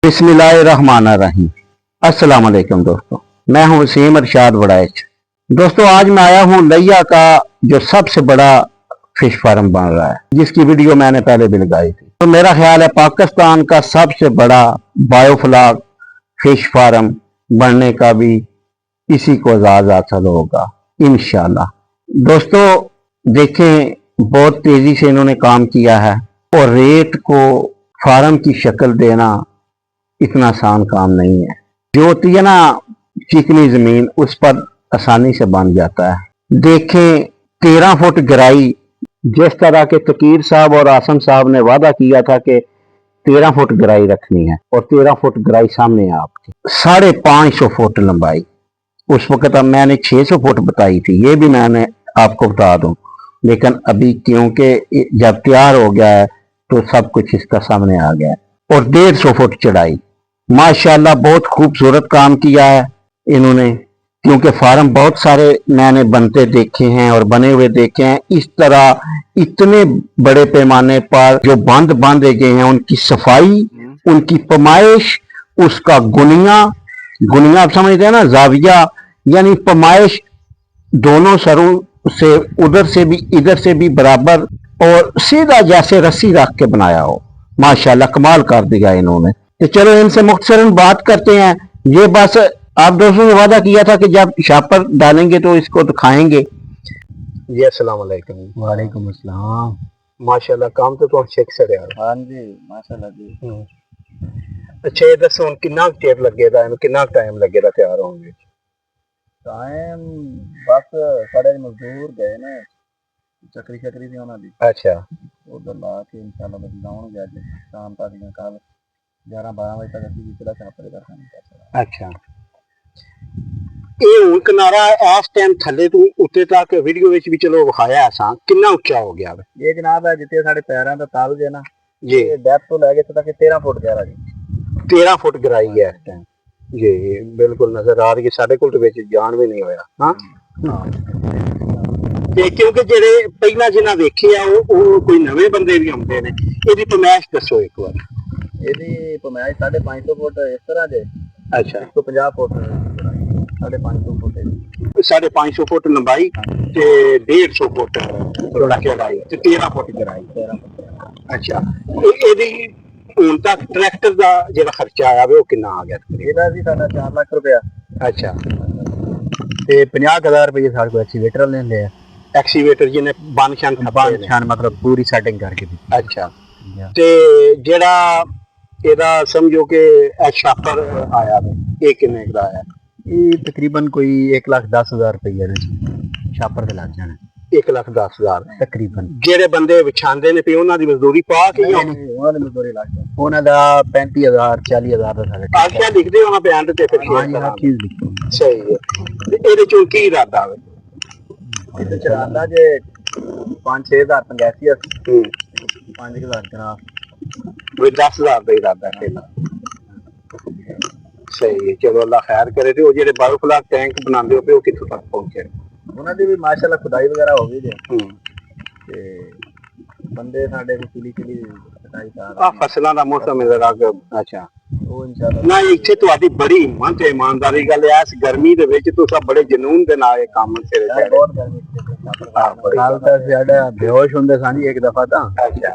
बिस्मिल्लाहिर्रहमानिर्रहीम। अस्सलाम वालेकुम दोस्तों, मैं हूं वसीम इरशाद वड़ैच। दोस्तों आज मैं आया हूं लिया का जो सबसे बड़ा फिश फार्म बन रहा है, जिसकी वीडियो मैंने पहले भी लगाई थी। तो मेरा ख्याल है पाकिस्तान का सबसे बड़ा बायोफ्लॉक फिश फार्म बनने का भी इसी को आजाद हासिल होगा इंशाल्लाह। दोस्तों देखें, बहुत तेजी से इन्होंने काम किया है और रेत को फार्म की शक्ल देना इतना आसान काम नहीं है। जो होती है ना चिकनी जमीन, उस पर आसानी से बन जाता है। देखें 13 फुट गहराई, जिस तरह के तकीर साहब और आसम साहब ने वादा किया था कि 13 फुट गहराई रखनी है, और 13 फुट गहराई सामने है आपकी। 550 फुट लंबाई, उस वक्त मैंने 600 फुट बताई थी, ये भी मैंने आपको बता दूं। लेकिन अभी क्योंकि जब तैयार हो गया है तो सब कुछ इसका सामने आ गया है। और 150 फुट चढ़ाई, माशाल्लाह बहुत खूबसूरत काम किया है इन्होंने। क्योंकि फार्म बहुत सारे मैंने बनते देखे हैं और बने हुए देखे हैं। इस तरह इतने बड़े पैमाने पर जो बंद बांधे गए हैं, उनकी सफाई, उनकी पमाइश, उसका गुनिया आप समझते हैं ना, जाविया यानी पमाइश दोनों सरों से, उधर से भी इधर से भी बराबर, और सीधा जैसे रस्सी रख के बनाया हो। माशाल्लाह कमाल कर दिया इन्होंने। तो चलो इनसे मुख्तसरन बात करते हैं। ये बस आप दोस्तों ने वादा किया था कि जब शापर डालेंगे तो इसको दिखाएंगे। जी अस्सलाम वालेकुम। वालेकुम अस्सलाम। माशाल्लाह काम तो शेख से रहा। हाँ जी माशाल्लाह जी। अच्छा ये दसो कितना टेप लगेगा, कितना टाइम लगेगा तैयार होंगे? टाइम बस साढ़े मजदूर गए ने चक्री सी होना दी। अच्छा उधर ला के इंशाल्लाह बस लाऊंगे आज शाम तक या कल 11-12 बजे तक ਅਸੀਂ ਜਿਹੜਾ ਛਾਪਰੇ ਦਾ ਕੰਮ ਕਰ ਸਕਦਾ। अच्छा ਇਹ ਹੁਣ ਕਿਨਾਰਾ ਇਸ ਟਾਈਮ ਥੱਲੇ ਤੋਂ ਉੱਤੇ ਤੱਕ ਵੀਡੀਓ ਵਿੱਚ ਵੀ ਚਲੋ ਵਿਖਾਇਆ ਅਸਾਂ, ਕਿੰਨਾ ਉੱਚਾ ਹੋ ਗਿਆ ਵੇ? ਇਹ ਜਨਾਬ ਹੈ ਜਿੱਥੇ ਸਾਡੇ ਪੈਰਾਂ ਦਾ ਤਾਲ ਜੇ ਨਾ ਜੀ, ਇਹ ਡੈਪਥ ਤੋਂ ਲੈ ਕੇ ਇੱਥੇ ਤੱਕ 13 ਫੁੱਟ ਗਹਿਰਾ ਜੀ। 13 ਫੁੱਟ ਗਹਿਰਾਈ ਹੈ ਇਸ ਟਾਈਮ ਜੀ। ਬਿਲਕੁਲ ਨਜ਼ਰ ਆ ਰਹੀ ਹੈ, ਸਾਡੇ ਕੋਲ ਵਿੱਚ ਜਾਣ ਵੀ ਨਹੀਂ ਹੋਇਆ। ਹਾਂ ਤੇ ਕਿਉਂਕਿ ਜਿਹੜੇ ਪਹਿਲਾਂ ਜਿਹਨਾਂ ਵੇਖੇ ਆ ਉਹ ਕੋਈ ਨਵੇਂ ਬੰਦੇ ਵੀ ਆਉਂਦੇ ਨੇ। ਇਹਦੀ ਪਮਾਇਸ਼ ਦੱਸੋ ਇੱਕ ਵਾਰ। ਇਹਦੀ ਪਮਾਇਸ਼ 550 ਫੁੱਟ ਇਸ ਤਰ੍ਹਾਂ ਜੇ। ਅੱਛਾ 150 ਫੁੱਟ 550 ਫੁੱਟ 550 ਫੁੱਟ ਲੰਬਾਈ ਤੇ 150 ਫੁੱਟ ਚੌੜਾਈ ਤੇ 13 ਫੁੱਟ ਗਹਿਰਾਈ। ਅੱਛਾ ਇਹਦੀ ਹੁਣ ਤੱਕ ਟਰੈਕਟਰ ਦਾ ਜਿਹੜਾ ਖਰਚਾ ਆਇਆ ਵੇ ਉਹ ਕਿੰਨਾ ਆ ਗਿਆ? ਇਹਦਾ ਜੀ ਸਾਡਾ 4 ਲੱਖ ਰੁਪਇਆ। ਅੱਛਾ ਤੇ 50,000 ਰੁਪਏ ਸਾਡੇ ਕੋਲ ਐਕਸੀਵੇਟਰ ਲੈਂਦੇ ਆ। ਐਕਸੀਵੇਟਰ ਜਿਹਨੇ ਬੰਨ-ਛਾਨ ਮਤਲਬ ਪੂਰੀ ਸੈਟਿੰਗ ਕਰਕੇ ਦੀ। ਅੱਛਾ ਤੇ ਜਿਹੜਾ ਇਹਦਾ ਸਮਝੋ ਕਿ ਇਹ ਛਾਪਰ ਆਇਆ ਵੇ, ਇਹ ਕਿੰਨੇ ਦਾ ਆਇਆ? ਇਹ ਤਕਰੀਬਨ ਕੋਈ 1,10,000 ਰੁਪਏ ਦੇ ਛਾਪਰ ਤੇ ਲੱਗ ਜਾਣਾ। 1,10,000 ਤਕਰੀਬਨ। ਜਿਹੜੇ ਬੰਦੇ ਵਿਛਾਉਂਦੇ ਨੇ ਪਏ ਉਹਨਾਂ ਦੀ ਮਜ਼ਦੂਰੀ ਪਾ ਕੇ ਉਹਨਾਂ ਦੀ ਮਜ਼ਦੂਰੀ ਲੱਗ ਜਾਣੀ। ਉਹਨਾਂ ਦਾ 35,000 40,000 ਦਾ ਸਾਡੇ ਆਖਿਆ ਲਿਖਦੇ ਹੋਣਾ ਬਿਆਨ ਤੇ ਫਿਰ ਹਰ ਚੀਜ਼ ਲਿਖੀ। ਸਹੀ ਹੈ। ਤੇ ਇਹਦੇ ਚੋਂ ਕੀ ਇਰਾਦਾ ਵੇ? ਇਹਦੇ ਚ ਇਰਾਦਾ ਜੇ 5-6,000 85 5,000 ਜਨਾਬ ਵੀ 10,000 ਦਾ ਇਰਾਦਾ ਪਹਿਲਾਂ। ਸਹੀ ਹੈ, ਚਲੋ ਅੱਲਾ ਖੈਰ ਕਰੇ। ਤੇ ਉਹ ਜਿਹੜੇ ਬਾਇਓਫਲਾਕ ਟੈਂਕ ਬਣਾਉਂਦੇ ਹੋ ਪਏ ਉਹ ਕਿੱਥੋਂ ਤੱਕ ਪਹੁੰਚੇ? ਉਹਨਾਂ ਦੀ ਵੀ ਮਾਸ਼ਾਅੱਲਾ ਖੁਦਾਈ ਵਗੈਰਾ ਹੋ ਗਈ ਜੇ। ਤੇ ਬੰਦੇ ਸਾਡੇ ਕਿਲੀ ਕਟਾਈ ਕਰ ਆ ਫਸਲਾਂ ਦਾ ਮੌਸਮ ਹੈ ਜ਼ਰਾ। ਅੱਛਾ ਉਹ ਇਨਸ਼ਾਅੱਲਾ ਨਾ, ਇੱਥੇ ਤੁਹਾਡੀ ਬੜੀ ਹਿੰਮਤ ਤੇ ਇਮਾਨਦਾਰੀ ਗੱਲ ਹੈ। ਇਸ ਗਰਮੀ ਦੇ ਵਿੱਚ ਤੁਸੀਂ ਬੜੇ ਜਨੂਨ ਦੇ ਨਾਲ ਇਹ ਕੰਮ ਸਿਰੇ ਚੜ੍ਹੇ। ਬਹੁਤ ਗਰਮੀ ਕੱਲ ਤਾਂ ਸਾਡਾ ਬੇਹੋਸ਼ ਹੁੰਦੇ ਸਾਂ ਜੀ ਇੱਕ ਦਫਾ ਤਾਂ। ਅੱਛਾ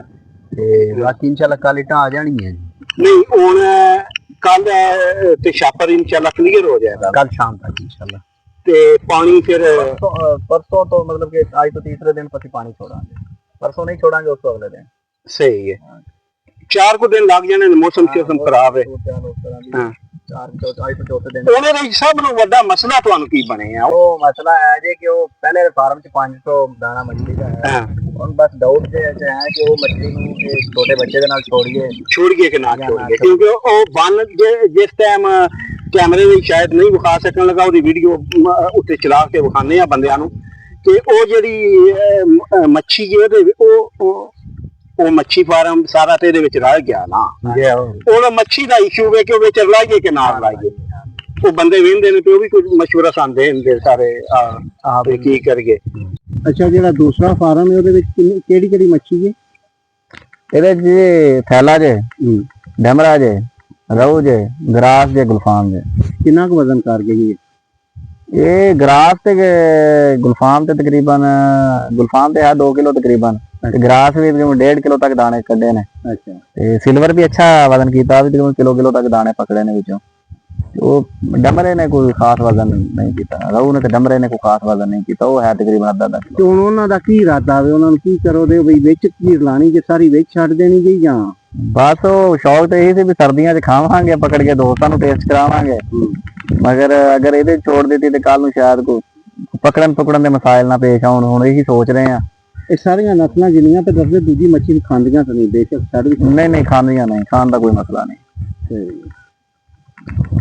ਤੇ ਬਾਕੀ ਇਨਸ਼ਾਅੱਲਾ ਕੱਲ ਇਟਾਂ ਆ ਜਾਣਗੀਆਂ। ਨਹੀਂ ਹੁਣ ਕੱਲ ਤੇ ਛਾਪਰ ਇਨਸ਼ਾਅੱਲਾ ਕਲੀਅਰ ਹੋ ਜਾਏਗਾ ਕੱਲ ਸ਼ਾਮ ਤੱਕ ਇਨਸ਼ਾਅੱਲਾ। ਤੇ ਪਾਣੀ ਫਿਰ परसों तो मतलब कि आज तो तीसरे दिन पति पानी छोड़ांगे। परसों नहीं छोड़ांगे उसको अगले दिन। सही है। 4 को दिन लग जाने, मौसम खराब है। ਉਹਦੇ ਵਿੱਚ ਸਭ ਨੂੰ ਵੱਡਾ ਮਸਲਾ ਤੁਹਾਨੂੰ ਕੀ ਬਣਿਆ? ਉਹ ਮਸਲਾ ਹੈ ਜੇ ਕਿ ਉਹ ਪਹਿਲੇ ਫਾਰਮ ਚ 500 ਦਾਣਾ ਮੱਛਲੀ ਦਾ ਹੈ। ਹੁਣ ਬਸ ਡਾਊਟ ਜੇ ਹੈ ਕਿ ਉਹ ਮੱਛਲੀ ਨੂੰ ਛੋਟੇ ਬੱਚੇ ਦੇ ਨਾਲ ਛੋੜੀਏ ਕਿ ਨਾ ਛੋੜੀਏ। ਕਿਉਂਕਿ ਉਹ ਬੰਨ ਜਿਸ ਟਾਈਮ ਕੈਮਰੇ ਵਿੱਚ ਸ਼ਾਇਦ ਨਹੀਂ ਵਿਖਾ ਸਕਣ ਲੱਗਾ, ਉਹਦੀ ਵੀਡੀਓ ਉੱਤੇ ਚਲਾ ਕੇ ਵਿਖਾਉਂਦੇ ਆ ਬੰਦਿਆਂ ਨੂੰ ਕਿ ਉਹ ਜਿਹੜੀ ਮੱਛੀ ਉਹਦੇ ਉਹ ਮੱਛੀ ਫਾਰਮ ਸਾਰਾ ਤੇ ਇਹਦੇ ਵਿੱਚ ਰਹਿ ਗਿਆ ਨਾ। ਉਹ ਮੱਛੀ ਦਾ ਇਸ਼ੂ ਵੇ ਕਿ ਉਹ ਵਿੱਚ ਲਾਈਏ ਕਿ ਨਾ ਲਾਈਏ। ਉਹ ਬੰਦੇ ਵੇਂਦੇ ਨੇ ਤੇ ਉਹ ਵੀ ਕੁਝ ਮਸ਼ਵਰਾ ਸਾਂਦੇ ਹੁੰਦੇ ਸਾਰੇ ਆਪ ਕੀ ਕਰੀਏ। ਅੱਛਾ ਜਿਹੜਾ ਦੂਸਰਾ ਫਾਰਮ ਹੈ ਉਹਦੇ ਵਿੱਚ ਕਿਹੜੀ ਕਿਹੜੀ ਮੱਛੀ ਹੈ? ਇਹਦੇ ਜੀ ਥੈਲਾ ਜੇ, ਡਮਰਾ ਜੇ, ਰਹੂ ਜੇ ਗਰਾਸ ਜੇ ਗੁਲਫਾਮ ਜੇ। ਕਿੰਨਾ ਕੁ ਵਜ਼ਨ ਕਰ ਗਈ ਇਹ ਗਰਾਸ ਤੇ ਗੁਲਫਾਮ ਤੇ ਤਕਰੀਬਨ ਗੁਲਫਾਮ ਤੇ ਹੈ 2 ਕਿਲੋ ਤਕਰੀਬਨ ਤੇ ਗਰਾਸ ਵੀ ਤਕਰੀਬਨ 1.5 ਕਿਲੋ ਤੱਕ ਦਾਣੇ ਕੱਢੇ ਨੇ। ਅੱਛਾ ਤੇ ਸਿਲਵਰ ਵੀ ਅੱਛਾ ਵਜ਼ਨ ਕੀਤਾ, ਵੀ ਤਕਰੀਬਨ ਕਿਲੋ ਤੱਕ ਦਾਣੇ ਪਕੜੇ ਨੇ ਵਿੱਚੋਂ। ਉਹ ਡਮਰੇ ਨੇ ਕੋਈ ਖਾਸ ਵਜ਼ਨ ਨਹੀਂ ਕੀਤਾ, ਰਹੂ ਨੇ ਤੇ ਡਮਰੇ ਨੇ ਕੋਈ ਖਾਸ ਵਜ਼ਨ ਨਹੀਂ ਕੀਤਾ, ਉਹ ਹੈ ਤਕਰੀਬਨ ਅੱਧਾ ਕਿਲੋ। ਤੇ ਹੁਣ ਉਹਨਾਂ ਦਾ ਕੀ ਇਰਾਦਾ ਆਵੇ, ਉਹਨਾਂ ਨੂੰ ਕੀ ਕਰੋਗੇ ਵੀ ਵਿੱਚ ਕੀ ਲਾਣੀ ਜੇ ਸਾਰੀ ਵਿੱਚ ਛੱਡ ਦੇਣੀ ਜੀ ਜਾਂ? ਬਸ ਉਹ ਸ਼ੌਕ ਤੇ ਇਹ ਸੀ ਵੀ ਸਰਦੀਆਂ 'ਚ ਖਾਵਾਂਗੇ ਪਕੜ ਕੇ, ਦੋਸਤਾਂ ਨੂੰ ਟੇਸਟ ਕਰਾਵਾਂਗੇ, ਮਗਰ ਅਗਰ ਇਹਦੇ ਛੋੜ ਦਿੱਤੀ ਤੇ ਕੱਲ ਨੂੰ ਸ਼ਾਇਦ ਕੋਈ ਪਕੜਨ ਦੇ ਮਸਾਇਲ ਨਾ ਪੇਸ਼ ਆਉਣ। ਹੁਣ ਇਹੀ ਸੋਚ ਰਹੇ ਆ। ਇਹ ਸਾਰੀਆਂ ਨਸਲਾਂ ਜਿੰਨੀਆਂ ਤੇ ਦੱਸਦੇ ਦੂਜੀ ਮੱਛੀ ਖਾਂਦੀਆਂ ਤਾਂ ਨਹੀਂ, ਬੇਸ਼ੱਕ ਛੱਡ ਵੀ ਨਹੀਂ ਖਾਂਦੀਆਂ ਨਹੀਂ, ਖਾਣ ਦਾ ਕੋਈ ਮਸਲਾ ਨਹੀਂ।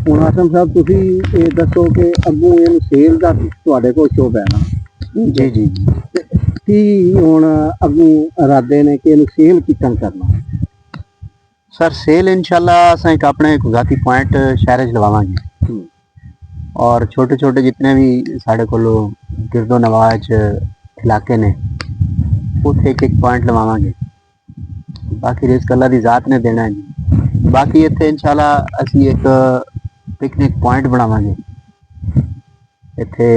ਹੁਣ ਆਸਮ ਸਾਹਿਬ ਤੁਸੀਂ ਇਹ ਦੱਸੋ ਕਿ ਅੱਗੋਂ ਇਹਨੂੰ ਸੇਲ ਦਾ ਤੁਹਾਡੇ ਕੋਲ ਸ਼ੋਪ ਹੈ ਨਾ? ਜੀ ਕੀ ਹੁਣ ਅੱਗੋਂ ਇਰਾਦੇ ਨੇ ਕਿ ਇਹਨੂੰ ਸੇਲ ਕਿੱਦਾਂ ਕਰਨਾ? सर सेल इंशाल्लाह असां एक अपने जाती पॉइंट शहर च लवावांगे और छोटे छोटे जितने भी साढ़े कोलो गिरदो नवाज इलाके ने उत्थे एक पॉइंट लवावांगे। बाकी रिस्क अल्लाह दी जात ने देना है जी। बाकी इत्थे इंशाल्लाह असी एक पिकनिक पॉइंट बनावांगे। इत्थे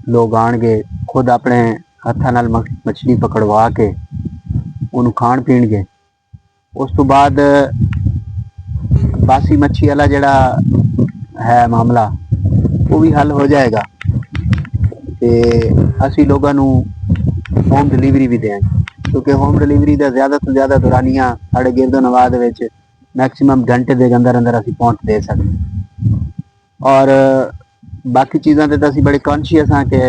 लोग आणगे खुद अपने हत्थां नाल मछली पकड़वा के उन्होंने खाण पीणगे। उस तो बाद बासी मच्छी वाला जड़ा है मामला वो भी हल हो जाएगा ते असी लोगों नू होम डिलीवरी भी देंगे, क्योंकि होम डिलीवरी का ज़्यादा तो ज़्यादा दुरानियाँ साढ़े गिरदो नवाज मैक्सिमम घंटे के अंदर अंदर असी पहुँच दे सकते। और बाकी चीज़ों से तो असी बड़े कॉन्शियस हाँ कि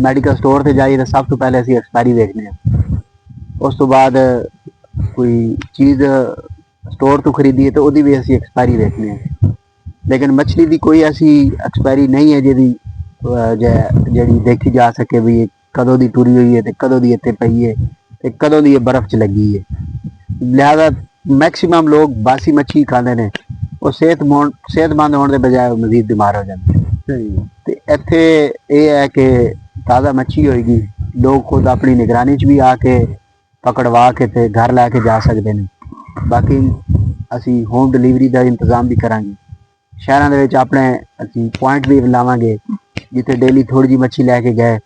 मैडिकल स्टोर से जाइए तो सब तो पहले असी एक्सपायरी देखने, उस तो बाद कोई चीज़ स्टोर तो खरीदी है तो वो भी असी एक्सपायरी देखने हैं। लेकिन मछली की कोई ऐसी एक्सपायरी नहीं है जी देखी जा सके भी कदों की टुरी हुई है तो कदों की इतने पई है तो कदों की बर्फ च लगी है। लिहाजा मैक्सिमम लोग बासी मच्छी खाते हैं, वो सेहतमंद होने के बजाय मजीद बीमार हो जाते हैं। तो इत्थे ये है कि ताज़ा मच्छी होएगी, लोग खुद अपनी निगरानी च भी आके पकड़वा के ते घर लैके जा सकते हैं। बाकी असी होम डिलीवरी का इंतजाम भी करांगे। शहरों के अपने असी पॉइंट भी लावांगे जिथे डेली थोड़ी जी मच्छी लैके गए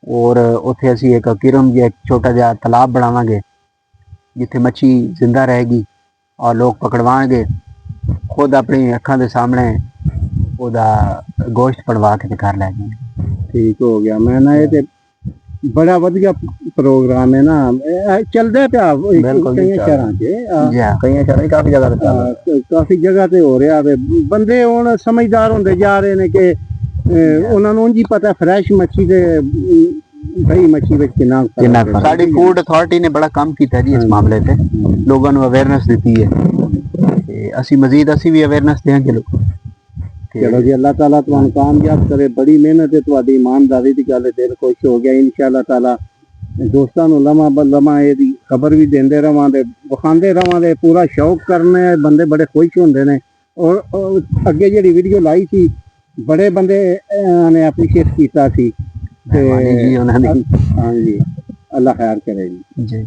और उत्थे असी एक किरम या एक छोटा जहा तालाब बनावांगे जिथे मच्छी जिंदा रहेगी और लोग पकड़वाएंगे खुद अपनी अखां के सामने ओदा गोश्त पड़वा के घर लै जाएंगे। ठीक हो गया। मैं ना ये बड़ा वधिया प्रोग्राम है ना, चलदा पिया कई शहरां च, काफी जगह ते हो रहा है। बंदे हुण समझदार होंदे जा रहे ने कि उन्हां नूं जी पता फ्रैश मच्छी ते भाई मच्छी विच किन्ना साडी फूड अथॉरिटी ने बड़ा काम कीता जी इस मामले ते, लोगों नूं अवेयरनेस दी है ते असी मजीद असी भी अवेयरनेस देंगे लोग। चलो जी, अल्लाह ताला तुहानूं कामयाब करे। बड़ी मेहनत है, तुहाडी ईमानदारी दी गल, दिल खुश हो गया। इंशाअल्लाह ताला दोस्तां नूं लम्हा ब लम्हा इहदी खबर भी देंदे रवांगे, विखांदे रवांगे। पूरा शौक करने बंदे बड़े खुश होंदे ने। और अगे जिहड़ी वीडियो लाई सी बड़े बंदे ने एप्रीशिएट कीता सी। हाँ जी, अल्लाह खैर करे जी।